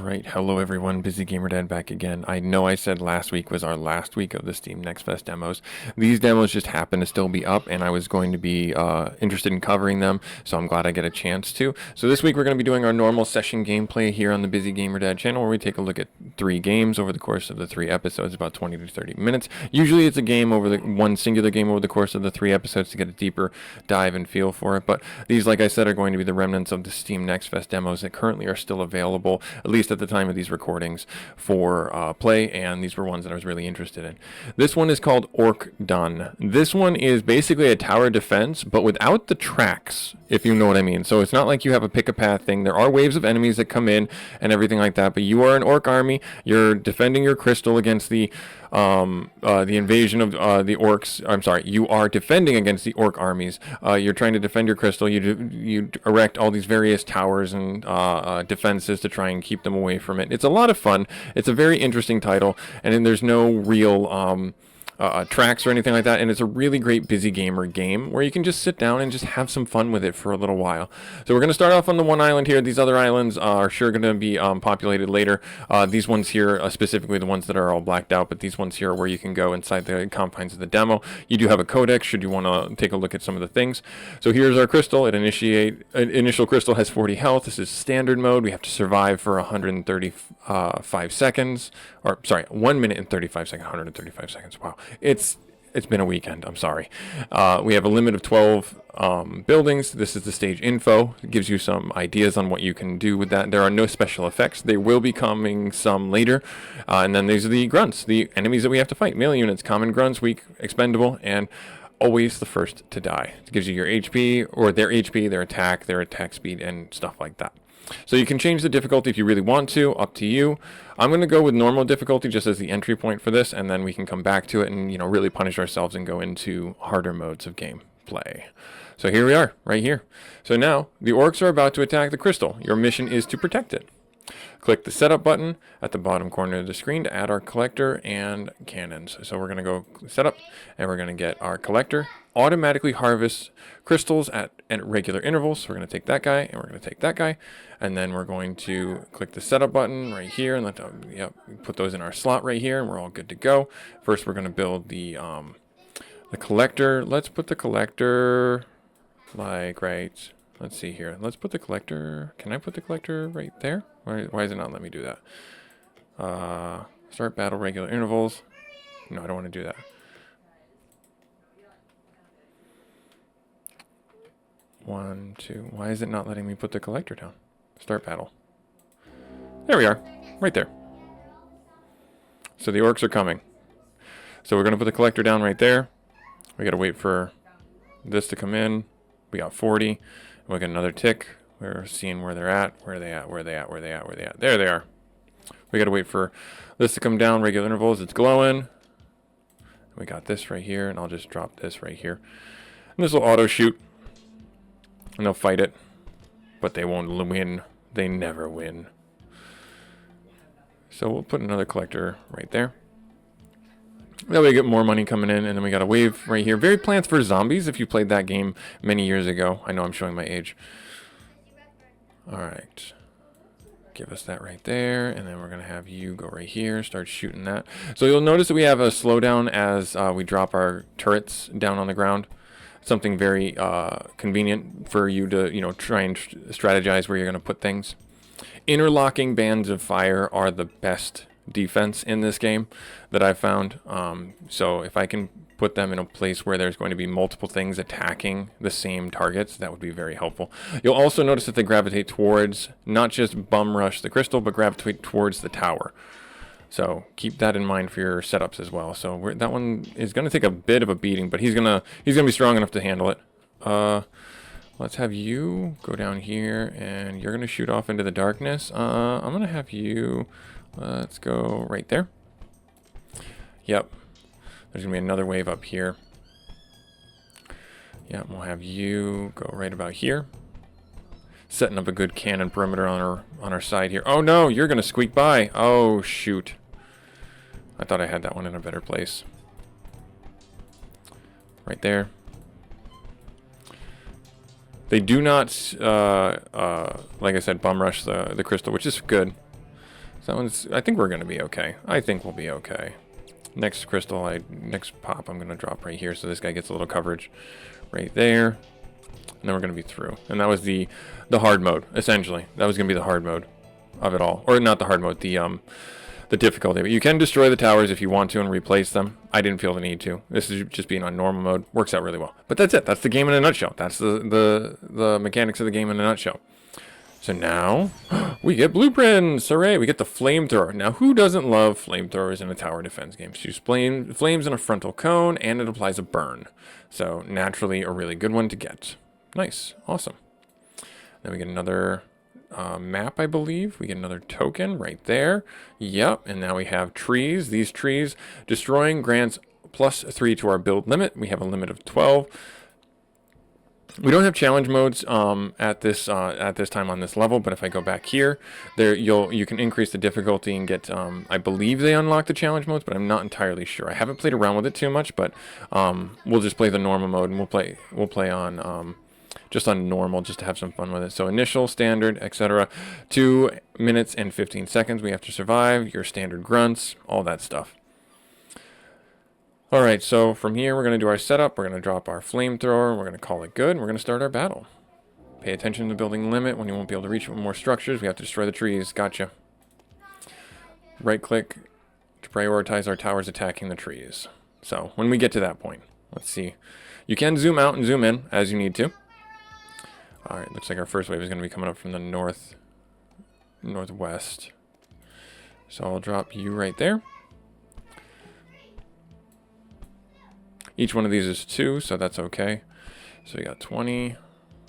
Alright, hello everyone, busygamerdad back again. I know I said last week was our last week of the Steam Next Fest demos. These demos just happen to still be up, and I was going to be interested in covering them, so I'm glad I get a chance to. So this week we're going to be doing our normal session gameplay here on the busygamerdad channel, where we take a look at 3 games over the course of the 3 episodes, about 20 to 30 minutes. Usually it's a game over one singular game over the course of the 3 episodes to get a deeper dive and feel for it, but these, like I said, are going to be the remnants of the Steam Next Fest demos that currently are still available, at least at the time of these recordings, for play, and these were ones that I was really interested in. This one is called Orcdom. This one is basically a tower defense, but without the tracks, if you know what I mean. So it's not like you have a pick-a-path thing. There are waves of enemies that come in and everything like that, but you are an orc army. You're defending your crystal against the invasion of the orcs. I'm sorry, you are defending against the orc armies. You're trying to defend your crystal. You erect all these various towers and defenses to try and keep them away from it. It's a lot of fun. It's a very interesting title, and then there's no real tracks or anything like that, and it's a really great busy gamer game where you can just sit down and just have some fun with it for a little while. So we're going to start off on the one island here. These other islands are sure going to be populated later. These ones here, specifically the ones that are all blacked out, but these ones here are where you can go inside the confines of the demo. You do have a codex should you want to take a look at some of the things. So here's our crystal. Initial crystal has 40 health. This is standard mode. We have to survive for 135 seconds, or sorry, 1 minute and 35 seconds, 135 seconds. Wow. It's been a weekend. I'm sorry. We have a limit of 12 buildings. This is the stage info. It gives you some ideas on what you can do with that. There are no special effects. They will be coming some later. And then these are the grunts, the enemies that we have to fight. Melee units, common grunts, weak, expendable, and always the first to die. It gives you your HP, or their HP, their attack speed, and stuff like that. So you can change the difficulty if you really want to, up to you. I'm going to go with normal difficulty just as the entry point for this, and then we can come back to it and, really punish ourselves and go into harder modes of gameplay. So here we are, right here. So now, the orcs are about to attack the crystal. Your mission is to protect it. Click the setup button at the bottom corner of the screen to add our collector and cannons. So we're going to go setup, and we're going to get our collector. Automatically harvest crystals at regular intervals. So we're going to take that guy, and we're going to take that guy, and then we're going to click the setup button right here, and put those in our slot right here, and we're all good to go. First, we're going to build the collector. Let's put the collector right. Let's see here. Let's put the collector. Can I put the collector right there? Why is it not letting me do that? Start battle regular intervals. No, I don't want to do that. 1, 2. Why is it not letting me put the collector down? Start battle. There we are. Right there. So the orcs are coming. So we're going to put the collector down right there. We got to wait for this to come in. We got 40. We got another tick. We're seeing where they're at. Where are they at? Where are they at? Where are they at? Where are they at? There they are. We got to wait for this to come down. Regular intervals. It's glowing. We got this right here. And I'll just drop this right here. And this will auto shoot. And they'll fight it. But they won't win. They never win. So we'll put another collector right there. That way we get more money coming in. And then we got a wave right here. Very Plants vs. Zombies if you played that game many years ago. I know I'm showing my age. Alright. Give us that right there. And then we're going to have you go right here. Start shooting that. So you'll notice that we have a slowdown as we drop our turrets down on the ground. Something very convenient for you to, try and strategize where you're going to put things. Interlocking bands of fire are the best defense in this game that I've found. So if I can put them in a place where there's going to be multiple things attacking the same targets, that would be very helpful. You'll also notice that they gravitate towards, not just bum rush the crystal, but gravitate towards the tower. So keep that in mind for your setups as well. So that one is going to take a bit of a beating, but he's gonna be strong enough to handle it. Let's have you go down here, and you're going to shoot off into the darkness. I'm going to have you, let's go right there. Yep. There's going to be another wave up here. Yeah, we'll have you go right about here. Setting up a good cannon perimeter on our side here. Oh no, you're going to squeak by. Oh shoot. I thought I had that one in a better place. Right there. They do not, like I said, bum rush the crystal, which is good. I think we're going to be okay. I think we'll be okay. Next next pop I'm going to drop right here so this guy gets a little coverage right there. And then we're going to be through. And that was the hard mode, essentially. That was going to be the hard mode of it all. Or not the hard mode, the difficulty. But you can destroy the towers if you want to and replace them. I didn't feel the need to. This is just being on normal mode. Works out really well. But that's it. That's the game in a nutshell. That's the mechanics of the game in a nutshell. So now, we get blueprints! Hooray! We get the flamethrower. Now, who doesn't love flamethrowers in a tower defense game? Shoots flames in a frontal cone, and it applies a burn. So, naturally, a really good one to get. Nice. Awesome. Then we get another map, I believe. We get another token right there. Yep, and now we have trees. These trees, destroying grants +3 to our build limit. We have a limit of 12. We don't have challenge modes at this time on this level, but if I go back here, you can increase the difficulty and get I believe they unlock the challenge modes, but I'm not entirely sure. I haven't played around with it too much, but we'll just play the normal mode and we'll play on just on normal just to have some fun with it. So initial, standard, etc. 2 minutes and 15 seconds we have to survive, your standard grunts, all that stuff. Alright, so from here we're going to do our setup, we're going to drop our flamethrower, we're going to call it good, and we're going to start our battle. Pay attention to the building limit. When you won't be able to reach more structures, we have to destroy the trees. Gotcha. Right click to prioritize our towers attacking the trees. So, when we get to that point, let's see. You can zoom out and zoom in as you need to. Alright, looks like our first wave is going to be coming up from the northwest. So I'll drop you right there. Each one of these is 2, so that's okay. So we got 20.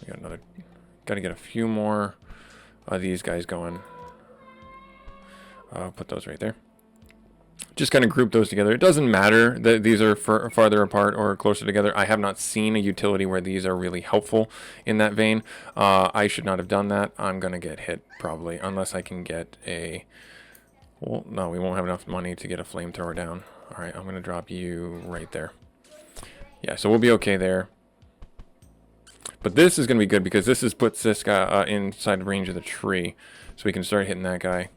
We got another. Got to get a few more of these guys going. Put those right there. Just kind of group those together. It doesn't matter that these are farther apart or closer together. I have not seen a utility where these are really helpful in that vein. I should not have done that. I'm going to get hit probably, unless I can get a... Well, no, we won't have enough money to get a flamethrower down. All right, I'm going to drop you right there. Yeah, so we'll be okay there. But this is going to be good because this puts this guy inside range of the tree. So we can start hitting that guy.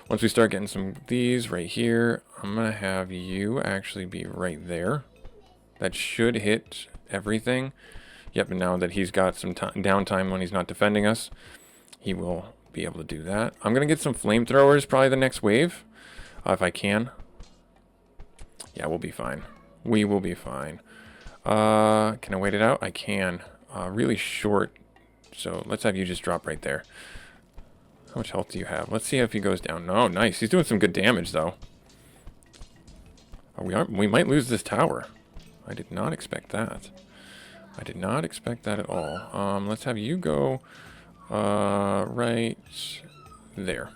Once we start getting some of these right here, I'm going to have you actually be right there. That should hit everything. Yep, and now that he's got some downtime when he's not defending us, he will be able to do that. I'm going to get some flamethrowers probably the next wave, if I can. Yeah, we'll be fine. We will be fine. Can I wait it out? I can. Really short, so let's have you just drop right there. How much health do you have? Let's see if he goes down. No, nice. He's doing some good damage, though. We might lose this tower. I did not expect that. I did not expect that at all. Let's have you go right there.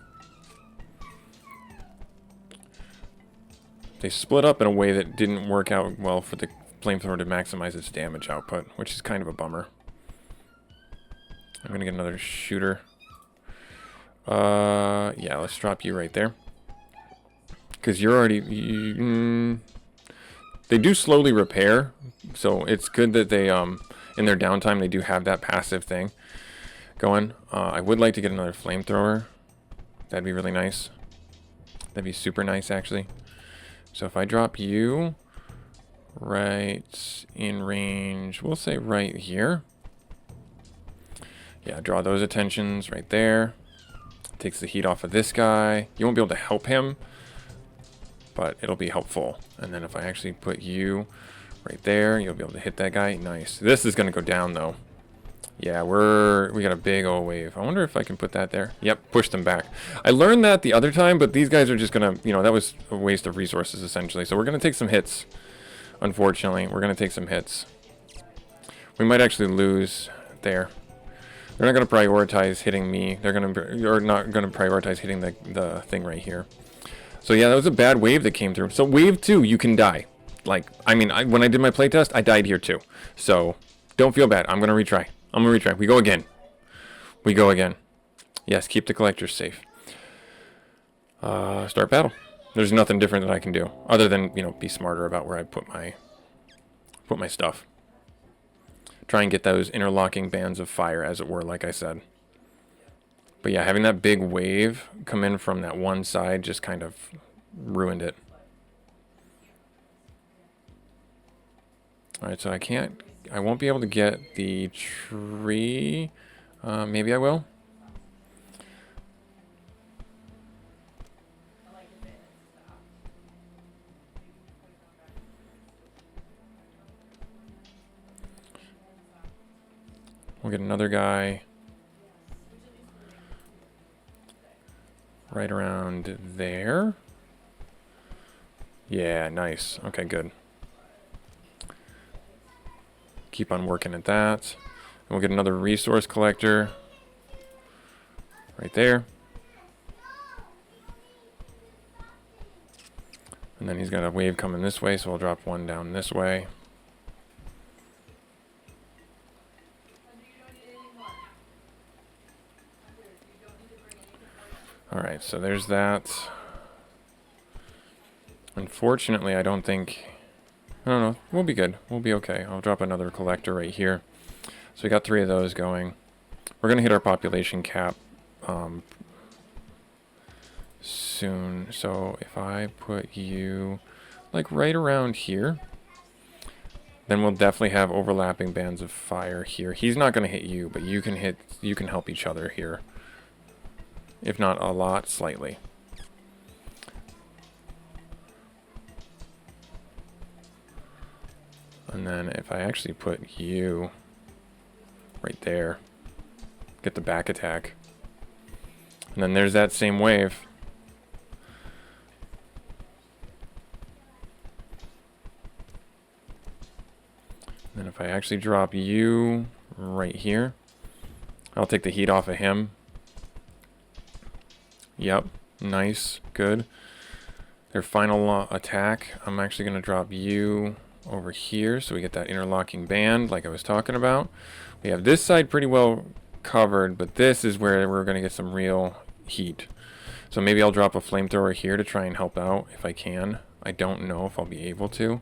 They split up in a way that didn't work out well for the flamethrower to maximize its damage output, which is kind of a bummer. I'm going to get another shooter. Yeah, let's drop you right there. Because you're already... they do slowly repair, so it's good that they, in their downtime, they do have that passive thing going. I would like to get another flamethrower. That'd be really nice. That'd be super nice, actually. So if I drop you right in range, we'll say right here. Yeah, draw those attentions right there. Takes the heat off of this guy. You won't be able to help him, but it'll be helpful. And then if I actually put you right there, you'll be able to hit that guy. Nice. This is going to go down, though. Yeah, we got a big old wave. I wonder if I can put that there. Yep, push them back. I learned that the other time, but these guys are just going to, that was a waste of resources, essentially. So we're going to take some hits. Unfortunately, we're going to take some hits. We might actually lose there. They're not going to prioritize hitting me. They're not going to prioritize hitting the thing right here. So yeah, that was a bad wave that came through. So wave 2, you can die. Like, when I did my playtest, I died here too. So don't feel bad. I'm going to retry. We go again. We go again. Yes, keep the collectors safe. Start battle. There's nothing different that I can do other than, be smarter about where I put my stuff. Try and get those interlocking bands of fire, as it were, like I said. But yeah, having that big wave come in from that one side just kind of ruined it. Alright, so I won't be able to get the tree. Maybe I will. We'll get another guy right around there. Yeah, nice. Okay, good. Keep on working at that. And we'll get another resource collector right there. And then he's got a wave coming this way, so we'll drop one down this way. Alright, so there's that. Unfortunately, I don't know. We'll be good. We'll be okay. I'll drop another collector right here. So we got 3 of those going. We're going to hit our population cap soon. So if I put you like right around here, then we'll definitely have overlapping bands of fire here. He's not going to hit you, but you can help each other here. If not a lot, slightly. And then if I actually put you right there, get the back attack. And then there's that same wave. And then if I actually drop you right here, I'll take the heat off of him. Yep, nice, good. Their final attack, I'm actually going to drop you over here so we get that interlocking band like I was talking about. We have this side pretty well covered, but this is where we're going to get some real heat. So maybe I'll drop a flamethrower here to try and help out if I can. I don't know if I'll be able to.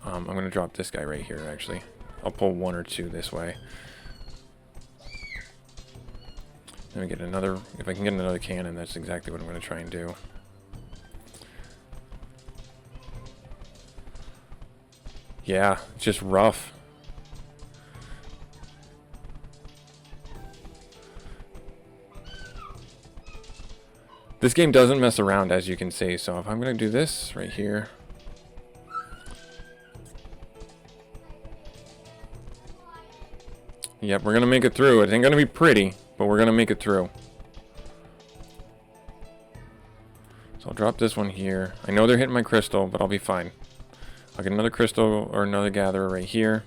I'm going to drop this guy right here, actually. I'll pull 1 or 2 this way. Then we get another, if I can get another cannon, that's exactly what I'm going to try and do. Yeah, it's just rough. This game doesn't mess around, as you can see, so if I'm going to do this right here. Yep, we're going to make it through. It ain't going to be pretty, but we're going to make it through. So I'll drop this one here. I know they're hitting my crystal, but I'll be fine. I'll get another crystal or another gatherer right here.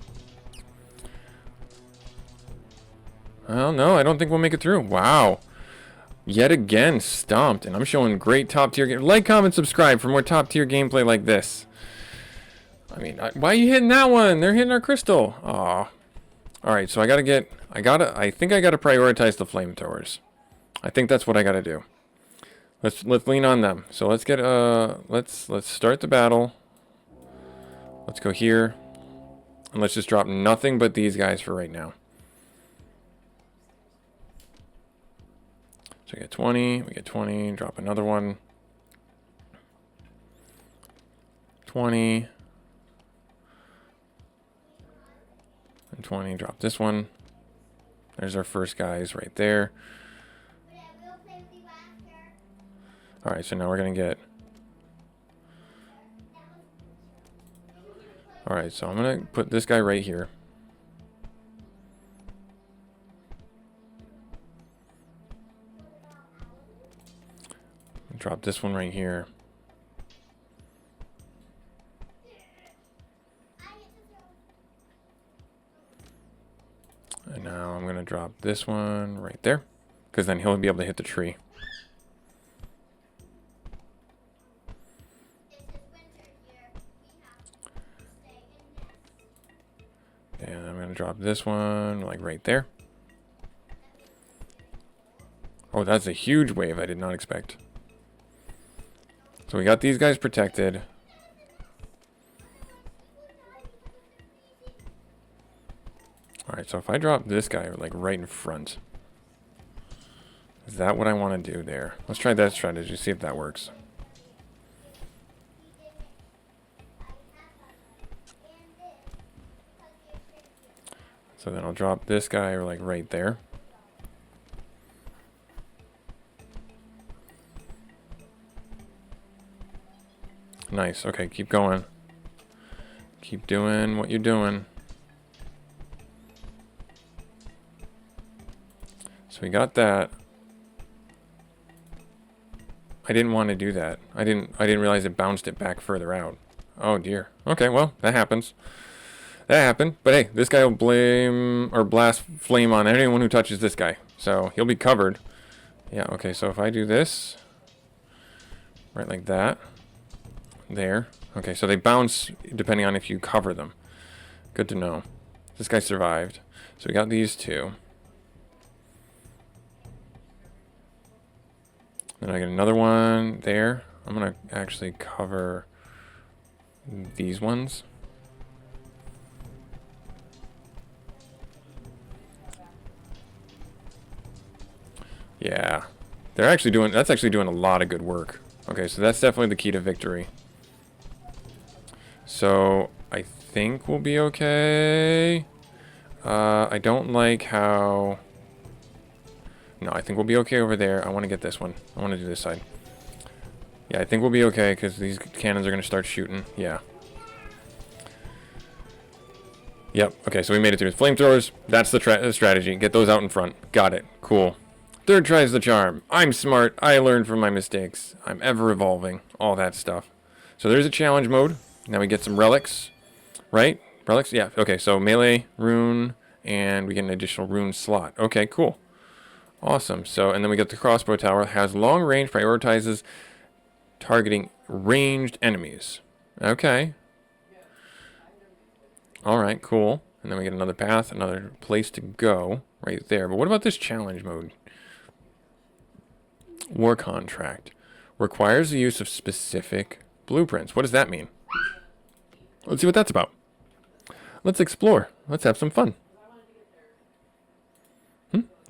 Well, no, I don't think we'll make it through. Wow. Yet again, stomped. And I'm showing great top tier game. Like, comment, subscribe for more top tier gameplay like this. I mean, why are you hitting that one? They're hitting our crystal. Aw. Alright, so I think I gotta prioritize the flamethrowers. I think that's what I gotta do. Let's lean on them. So let's get let's start the battle. Let's go here. And let's just drop nothing but these guys for right now. So we get 20, we get 20, drop another one. 20. And 20, drop this one. There's our first guys right there. Alright, so now we're going to get... Alright, so I'm going to put this guy right here. Drop this one right here. And now I'm going to drop this one right there, because then he'll be able to hit the tree. And I'm going to drop this one like right there. Oh, that's a huge wave I did not expect. So we got these guys protected. Alright, so if I drop this guy like right in front. Is that what I want to do there? Let's try that strategy, see if that works. So then I'll drop this guy like right there. Nice. Okay, keep going. Keep doing what you're doing. So we got that. I didn't want to do that. I didn't realize it bounced it back further out. Oh dear. Okay, well, that happens. That happened. But hey, this guy will blame or blast flame on anyone who touches this guy. So he'll be covered. Yeah, okay, so if I do this, right like that, there. Okay, so they bounce depending on if you cover them. Good to know. This guy survived. So we got these two. Then I get another one there. I'm going to actually cover these ones. Yeah. That's actually doing a lot of good work. Okay, so that's definitely the key to victory. So I think we'll be okay. I don't like how... No, I think we'll be okay over there. I want to get this one. I want to do this side. Yeah, I think we'll be okay because these cannons are going to start shooting. Yeah. Yep. Okay, so we made it through. Flamethrowers, that's the strategy. Get those out in front. Got it. Cool. Third tries the charm. I'm smart. I learned from my mistakes. I'm ever evolving. All that stuff. So there's a challenge mode. Now we get some relics. Right? Relics? Yeah. Okay, so melee, rune, and we get an additional rune slot. Okay, cool. Awesome. So, and then we get the crossbow tower. Has long range, prioritizes targeting ranged enemies. Okay. Alright, cool. And then we get another path, another place to go right there. But what about this challenge mode? War contract. Requires the use of specific blueprints. What does that mean? Let's see what that's about. Let's explore. Let's have some fun.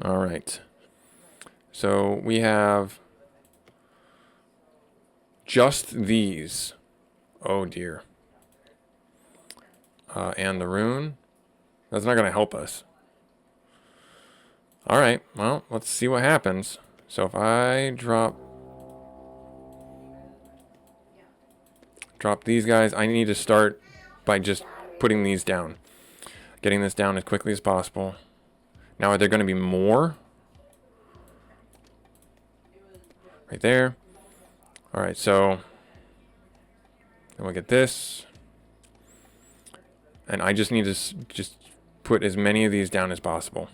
Alright. So we have just these. Oh dear. And the rune. That's not going to help us. Alright, well, let's see what happens. So if I drop these guys, I need to start by just putting these down. Getting this down as quickly as possible. Now, are there going to be more? Right there. Alright, so then we'll get this. And I just need to just put as many of these down as possible.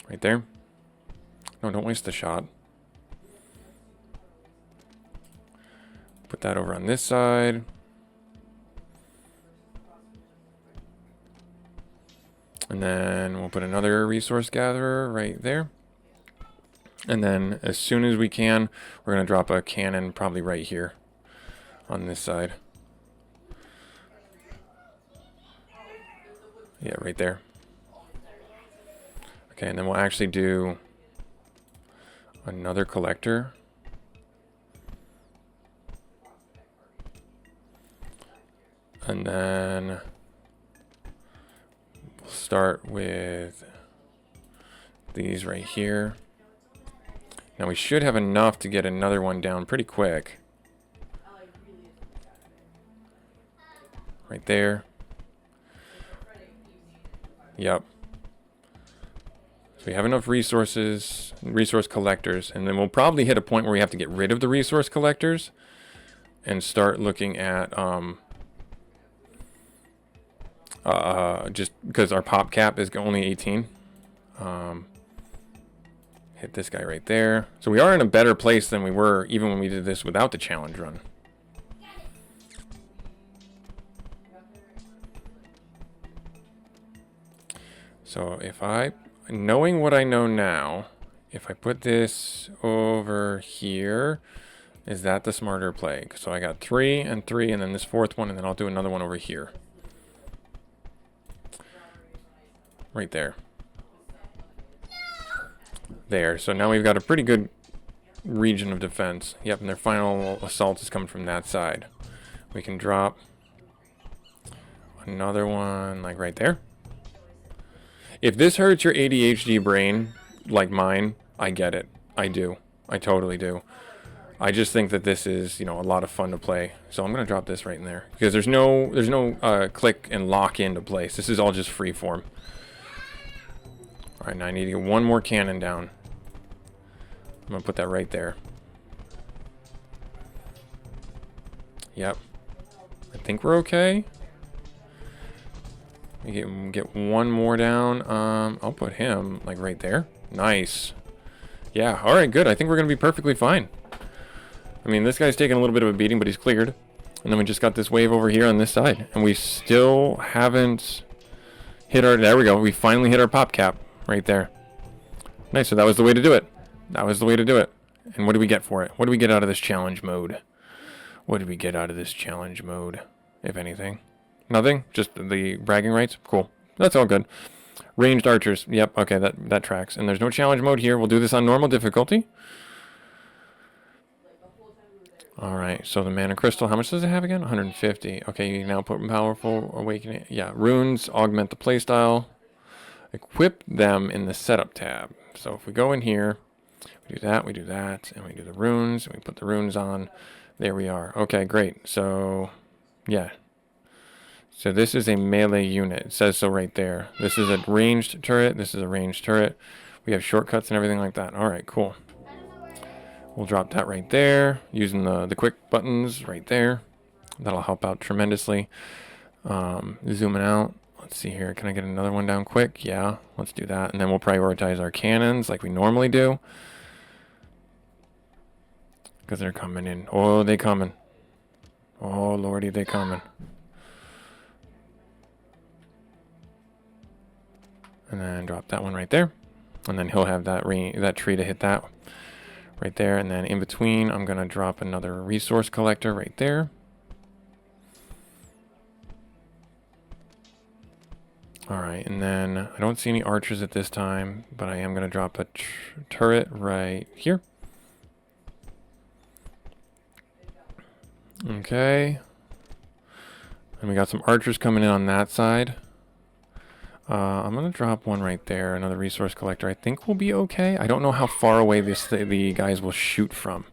Right there. No, don't waste the shot. Put that over on this side. And then we'll put another resource gatherer right there. And then as soon as we can, we're going to drop a cannon probably right here on this side. Yeah, right there. Okay, and then we'll actually do another collector. And then we'll start with these right here. Now we should have enough to get another one down pretty quick. Right there. Yep. So we have enough resources, resource collectors, and then we'll probably hit a point where we have to get rid of the resource collectors and start looking at just because our pop cap is only 18. Hit this guy right there. So we are in a better place than we were even when we did this without the challenge run. So if I, knowing what I know now, if I put this over here, is that the smarter play? So I got 3 and 3 and then this fourth one, and then I'll do another one over here. Right there. There. So now we've got a pretty good region of defense. Yep, and their final assault is coming from that side. We can drop another one, like right there. If this hurts your ADHD brain, like mine, I get it. I do. I totally do. I just think that this is, you know, a lot of fun to play. So I'm gonna drop this right in there because there's no click and lock into place. This is all just free form. All right, now I need to get one more cannon down. I'm gonna put that right there. Yep. I think we're okay. We get one more down. I'll put him like right there. Nice. Yeah, all right, good. I think we're gonna be perfectly fine. I mean, this guy's taking a little bit of a beating, but he's cleared. And then we just got this wave over here on this side, and we still haven't hit our. There we go. We finally hit our pop cap right there. Nice. So that was the way to do it. That was the way to do it. And what do we get for it? What do we get out of this challenge mode? What did we get out of this challenge mode, if anything? Nothing? Just the bragging rights? Cool. That's all good. Ranged archers. Yep, okay, that tracks. And there's no challenge mode here. We'll do this on normal difficulty. Alright, so the mana crystal, how much does it have again? 150. Okay, you now put powerful awakening. Yeah, runes augment the playstyle. Equip them in the setup tab. So if we go in here, we do that, and we do the runes, and we put the runes on. There we are. Okay, great. So, yeah. So this is a melee unit. It says so right there. This is a ranged turret. This is a ranged turret. We have shortcuts and everything like that. All right, cool. We'll drop that right there using the quick buttons right there. That'll help out tremendously. Zooming out. Let's see here. Can I get another one down quick? Yeah, let's do that. And then we'll prioritize our cannons like we normally do. Because they're coming in. Oh, they coming. Oh, lordy, they coming. And then drop that one right there. And then he'll have that tree to hit that right there. And then in between, I'm going to drop another resource collector right there. All right, and then I don't see any archers at this time, but I am going to drop a turret right here. Okay. And we got some archers coming in on that side. I'm going to drop one right there, another resource collector. I think we'll be okay. I don't know how far away the guys will shoot from.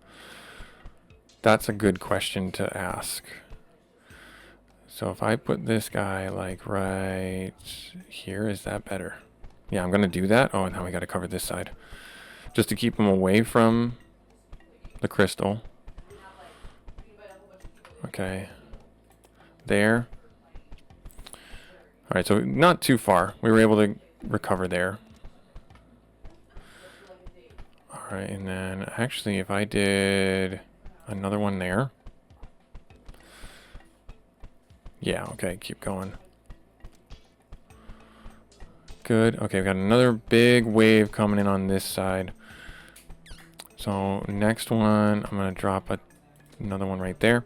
That's a good question to ask. So if I put this guy like right here, is that better? Yeah, I'm going to do that. Oh, and now we got to cover this side. Just to keep him away from the crystal. Okay. There. Alright, so not too far. We were able to recover there. Alright, and then actually if I did another one there. Yeah, okay, keep going. Good. Okay, we've got another big wave coming in on this side. So next one, I'm going to drop another one right there.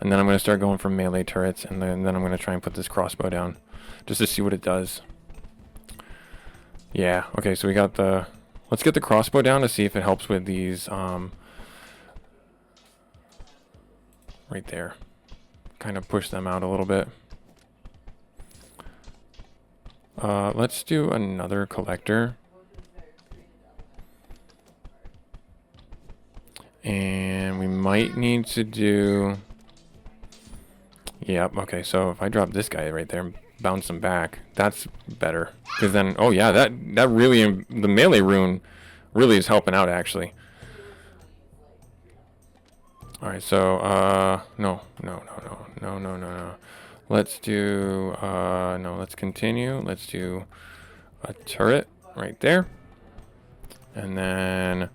And then I'm going to start going for melee turrets. And then I'm going to try and put this crossbow down. Just to see what it does. Yeah, okay, so we got the... Let's get the crossbow down to see if it helps with these, right there. Kind of push them out a little bit. Let's do another collector. And we might need to do... Yep, okay, so if I drop this guy right there, bounce him back, that's better. Because then, oh yeah, that really, the melee rune really is helping out, actually. Alright, so, no. Let's do, no, let's continue. Let's do a turret right there. And then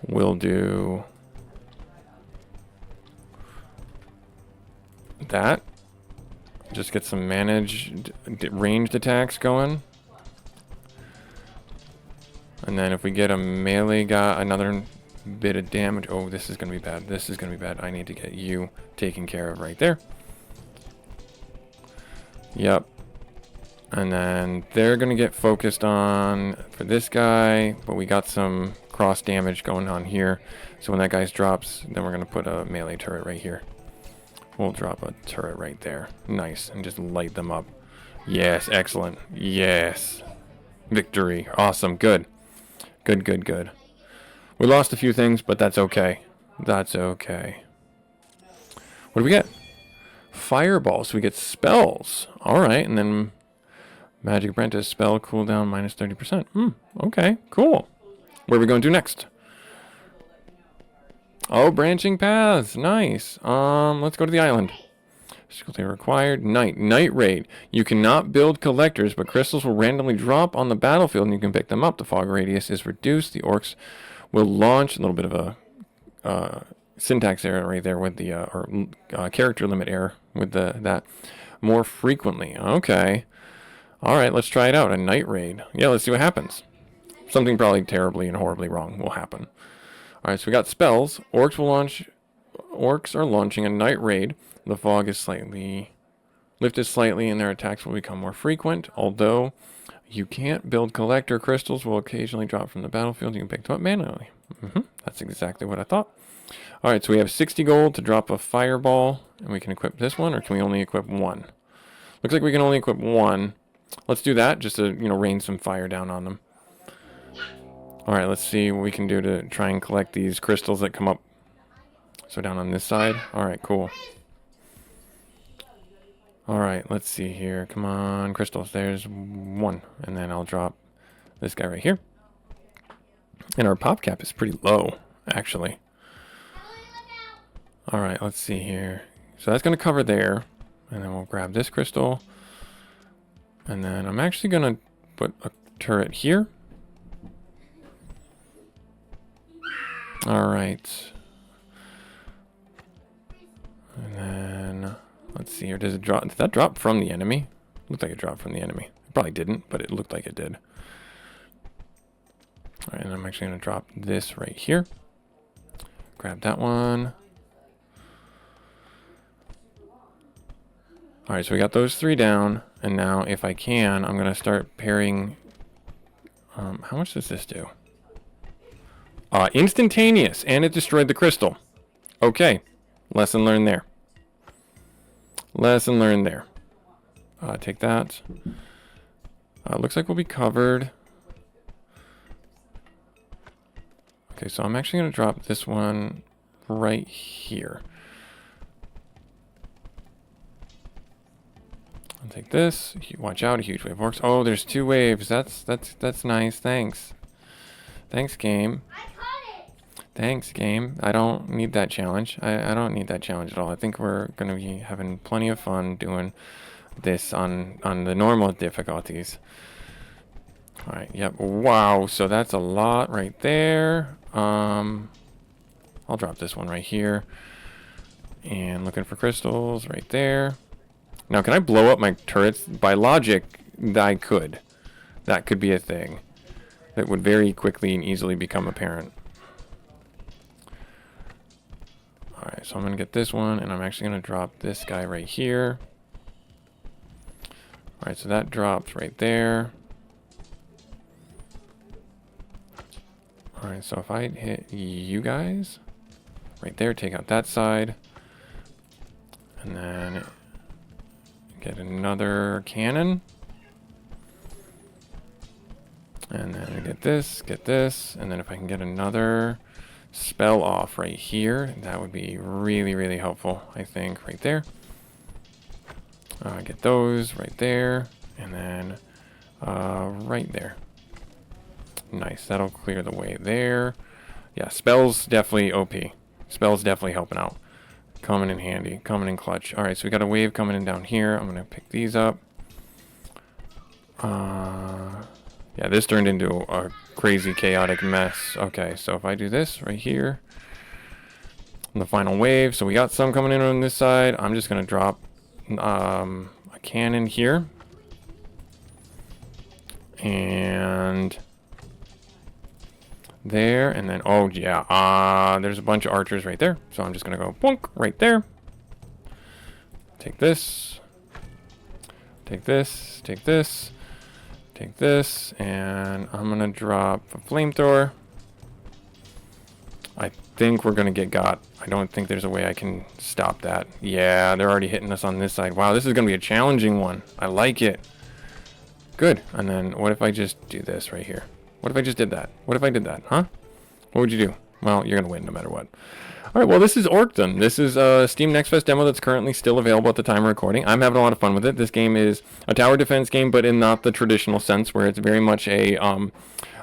we'll do that. Just get some managed ranged attacks going. And then if we get a melee guy, another bit of damage. Oh, this is going to be bad. This is going to be bad. I need to get you taken care of right there. Yep. And then they're going to get focused on for this guy, but we got some cross damage going on here. So when that guy drops, then we're going to put a melee turret right here. We'll drop a turret right there. Nice. And just light them up. Yes, excellent. Yes. Victory. Awesome. Good. Good, good, good. We lost a few things, but that's okay. That's okay. What do we get? Fireballs. So we get spells. Alright, and then Magic Apprentice spell cooldown minus 30%. Okay, cool. Where are we going to do next? Oh, branching paths. Nice. Let's go to the island. Difficulty required. Night raid. You cannot build collectors, but crystals will randomly drop on the battlefield and you can pick them up. The fog radius is reduced. The orcs will launch. A little bit of a syntax error right there with the character limit error with that more frequently. Okay. Alright, let's try it out. A night raid. Yeah, let's see what happens. Something probably terribly and horribly wrong will happen. Alright, so we got spells. Orcs are launching a night raid. The fog is slightly lifted slightly and their attacks will become more frequent. Although you can't build collector, crystals will occasionally drop from the battlefield. You can pick them up manually. That's exactly what I thought. Alright, so we have 60 gold to drop a fireball. And we can equip this one, or can we only equip one? Looks like we can only equip one. Let's do that, just to, rain some fire down on them. Alright, let's see what we can do to try and collect these crystals that come up. So down on this side. Alright, cool. Alright, let's see here. Come on, crystals. There's one. And then I'll drop this guy right here. And our pop cap is pretty low, actually. Alright, let's see here. So that's going to cover there. And then we'll grab this crystal. And then I'm actually going to put a turret here. Alright. And then, let's see here. Does it drop? Did that drop from the enemy? Looked like it dropped from the enemy. It probably didn't, but it looked like it did. Alright, and I'm actually going to drop this right here. Grab that one. Alright, so we got those three down. And now, if I can, I'm going to start pairing... how much does this do? Instantaneous, and it destroyed the crystal. Okay, lesson learned there. Lesson learned there. Take that. Looks like we'll be covered. Okay, so I'm actually going to drop this one right here. I'll take this. Watch out, a huge wave works. Oh, there's two waves. That's nice. Thanks. Thanks, game. Thanks, game. I don't need that challenge. I don't need that challenge at all. I think we're going to be having plenty of fun doing this on the normal difficulties. Alright, yep. Wow, so that's a lot right there. I'll drop this one right here. And looking for crystals right there. Now, can I blow up my turrets? By logic, I could. That could be a thing that would very quickly and easily become apparent. Alright, so I'm going to get this one, and I'm actually going to drop this guy right here. Alright, so that drops right there. Alright, so if I hit you guys, right there, take out that side. And then get another cannon. And then get this, and then if I can get another spell off right here, that would be really, really helpful, I think, right there. Get those right there, and then right there. Nice, that'll clear the way there. Yeah, spells definitely OP. Spells definitely helping out. Coming in handy, coming in clutch. Alright, so we got a wave coming in down here. I'm going to pick these up. Yeah, this turned into a crazy chaotic mess. Okay, so if I do this right here, the final wave. So we got some coming in on this side. I'm just going to drop a cannon here. And there, and then, oh yeah, there's a bunch of archers right there. So I'm just going to go boink right there. Take this. Take this, take this, take this, and I'm gonna drop a flamethrower. I think we're gonna get got. I don't think there's a way I can stop that. Yeah, they're already hitting us on this side. Wow, this is gonna be a challenging one. I like it. Good. And then what if I just do this right here? What if I just did that? What if I did that, huh? What would you do? Well, you're gonna win no matter what. All right, well, this is Orcdom. This is a Steam Next Fest demo that's currently still available at the time of recording. I'm having a lot of fun with it. This game is a tower defense game, but in not the traditional sense, where it's very much a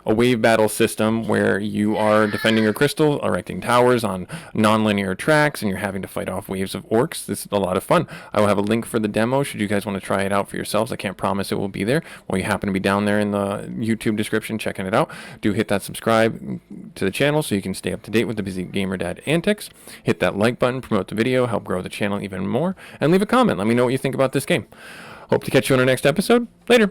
wave battle system where you are defending your crystal, erecting towers on non-linear tracks, and you're having to fight off waves of orcs. This is a lot of fun. I will have a link for the demo should you guys want to try it out for yourselves. I can't promise it will be there. Well, you happen to be down there in the YouTube description checking it out. Do hit that subscribe to the channel so you can stay up to date with the Busy Gamer Dad antics. Hit that like button, promote the video, help grow the channel even more, and leave a comment. Let me know what you think about this game. Hope to catch you on our next episode. Later.